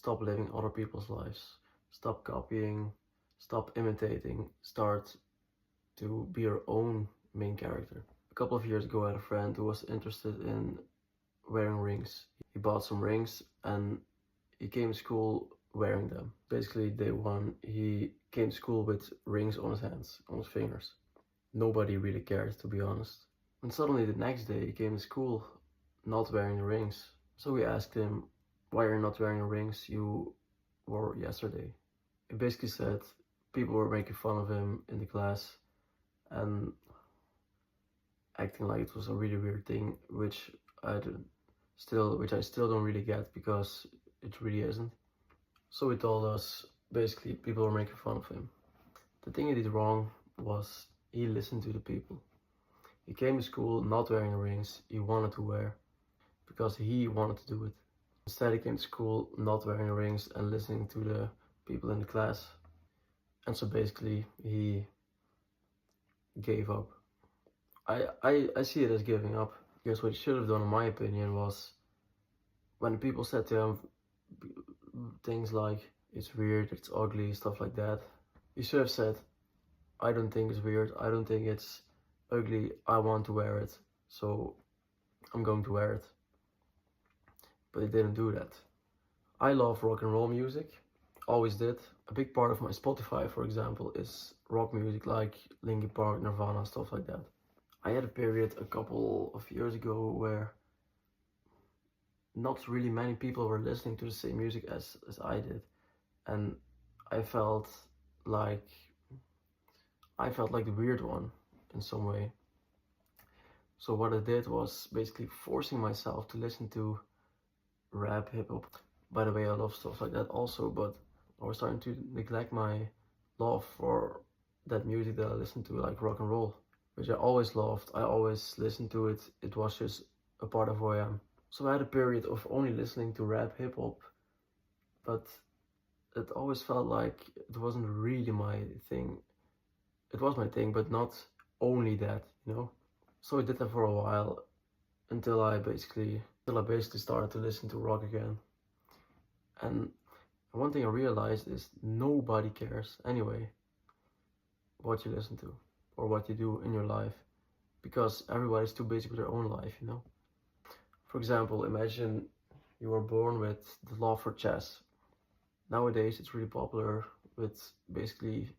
stop living other people's lives, stop copying, stop imitating, start to be your own main character. A couple of years ago, I had a friend who was interested in wearing rings. He bought some rings and he came to school wearing them. Basically, day one, he came to school with rings on his hands, on his fingers. Nobody really cared, to be honest. And suddenly the next day, he came to school not wearing the rings. So we asked him, why are you not wearing the rings you wore yesterday? He basically said people were making fun of him in the class and acting like it was a really weird thing, which I still don't really get, because it really isn't. So he told us basically people were making fun of him. The thing he did wrong was he listened to the people. He came to school not wearing the rings he wanted to wear because he wanted to do it. Instead, he came to school not wearing the rings and listening to the people in the class. And so basically he gave up. I see it as giving up, because what he should have done, in my opinion, was when people said to him things like it's weird, it's ugly, stuff like that, he should have said, I don't think it's weird, I don't think it's ugly, I want to wear it, so I'm going to wear it. But he didn't do that. I love rock and roll music, always did. A big part of my Spotify, for example, is rock music like Linkin Park, Nirvana, stuff like that. I had a period a couple of years ago where not really many people were listening to the same music as I did, and I felt like the weird one in some way. So what I did was basically forcing myself to listen to rap, hip hop. By the way, I love stuff like that also, but I was starting to neglect my love for that music that I listened to, like rock and roll, which I always loved. I always listened to it. It was just a part of who I am. So I had a period of only listening to rap, hip hop, but it always felt like it wasn't really my thing. It was my thing, but not only that, you know? So I did that for a while until I basically started to listen to rock again. And one thing I realized is nobody cares anyway what you listen to or what you do in your life, because everybody's too busy with their own life, you know? For example, imagine you were born with the love for chess. Nowadays it's really popular with basically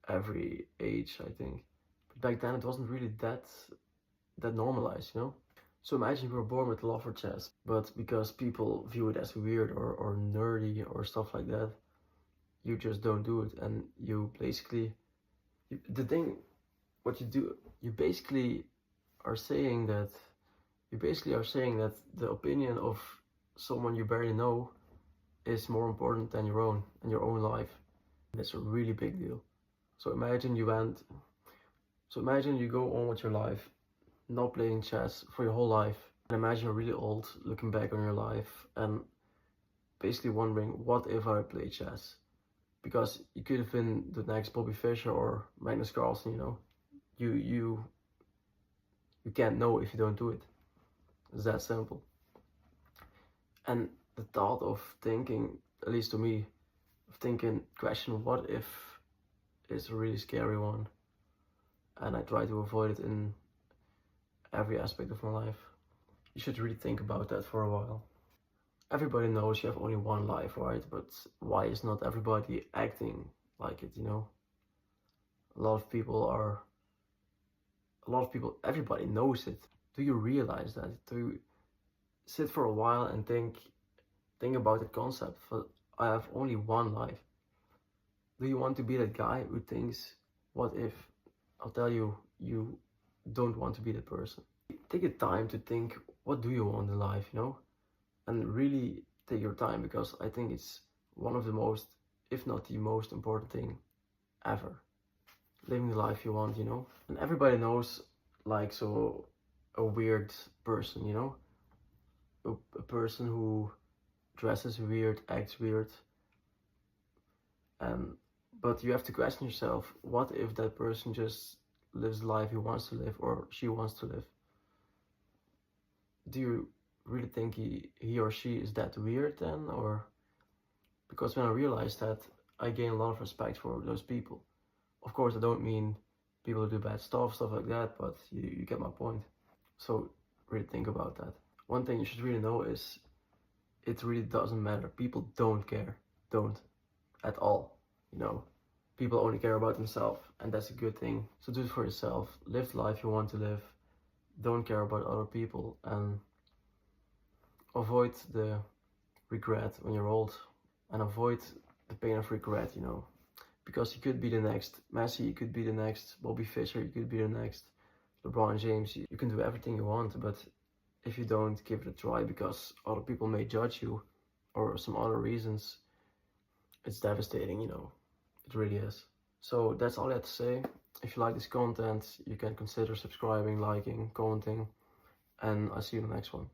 every age, I think. But back then it wasn't really that normalized, you know? So imagine you were born with love for chess, but because people view it as weird or nerdy or stuff like that, you just don't do it. And you basically, what you do, you basically are saying that the opinion of someone you barely know is more important than your own and your own life. That's a really big deal. So imagine you go on with your life, not playing chess for your whole life. And imagine you're really old, looking back on your life and basically wondering, what if I played chess? Because you could have been the next Bobby Fischer or Magnus Carlsen, you know? You can't know if you don't do it. It's that simple. And the thought of thinking, at least to me, question what if, is a really scary one. And I try to avoid it in every aspect of my life. You should really think about that for a while. Everybody knows you have only one life, right? But why is not everybody acting like it, you know? Everybody knows it. Do you realize that? Do you sit for a while and think about the concept for I have only one life? Do you want to be that guy who thinks, what if? I'll tell you, you don't want to be that person. Take the time to think, what do you want in life, you know? And really take your time, because I think it's one of the most, if not the most important thing ever. Living the life you want, you know? And everybody knows, like, so a weird person, you know? A person who dresses weird, acts weird. But you have to question yourself, what if that person just lives the life he wants to live or she wants to live? Do you really think he or she is that weird then? Or Because when I realized that, I gained a lot of respect for those people. Of course, I don't mean people who do bad stuff like that, but you get my point. So really think about that. One thing you should really know is it really doesn't matter. People don't care. Don't. At all. You know. People only care about themselves, and that's a good thing. So do it for yourself. Live the life you want to live. Don't care about other people, and avoid the regret when you're old, and avoid the pain of regret, you know. Because you could be the next Messi, you could be the next Bobby Fischer, you could be the next LeBron James. You can do everything you want, but if you don't give it a try because other people may judge you or some other reasons, it's devastating, you know. It really is. So that's all I had to say. If you like this content, you can consider subscribing, liking, commenting, and I'll see you in the next one.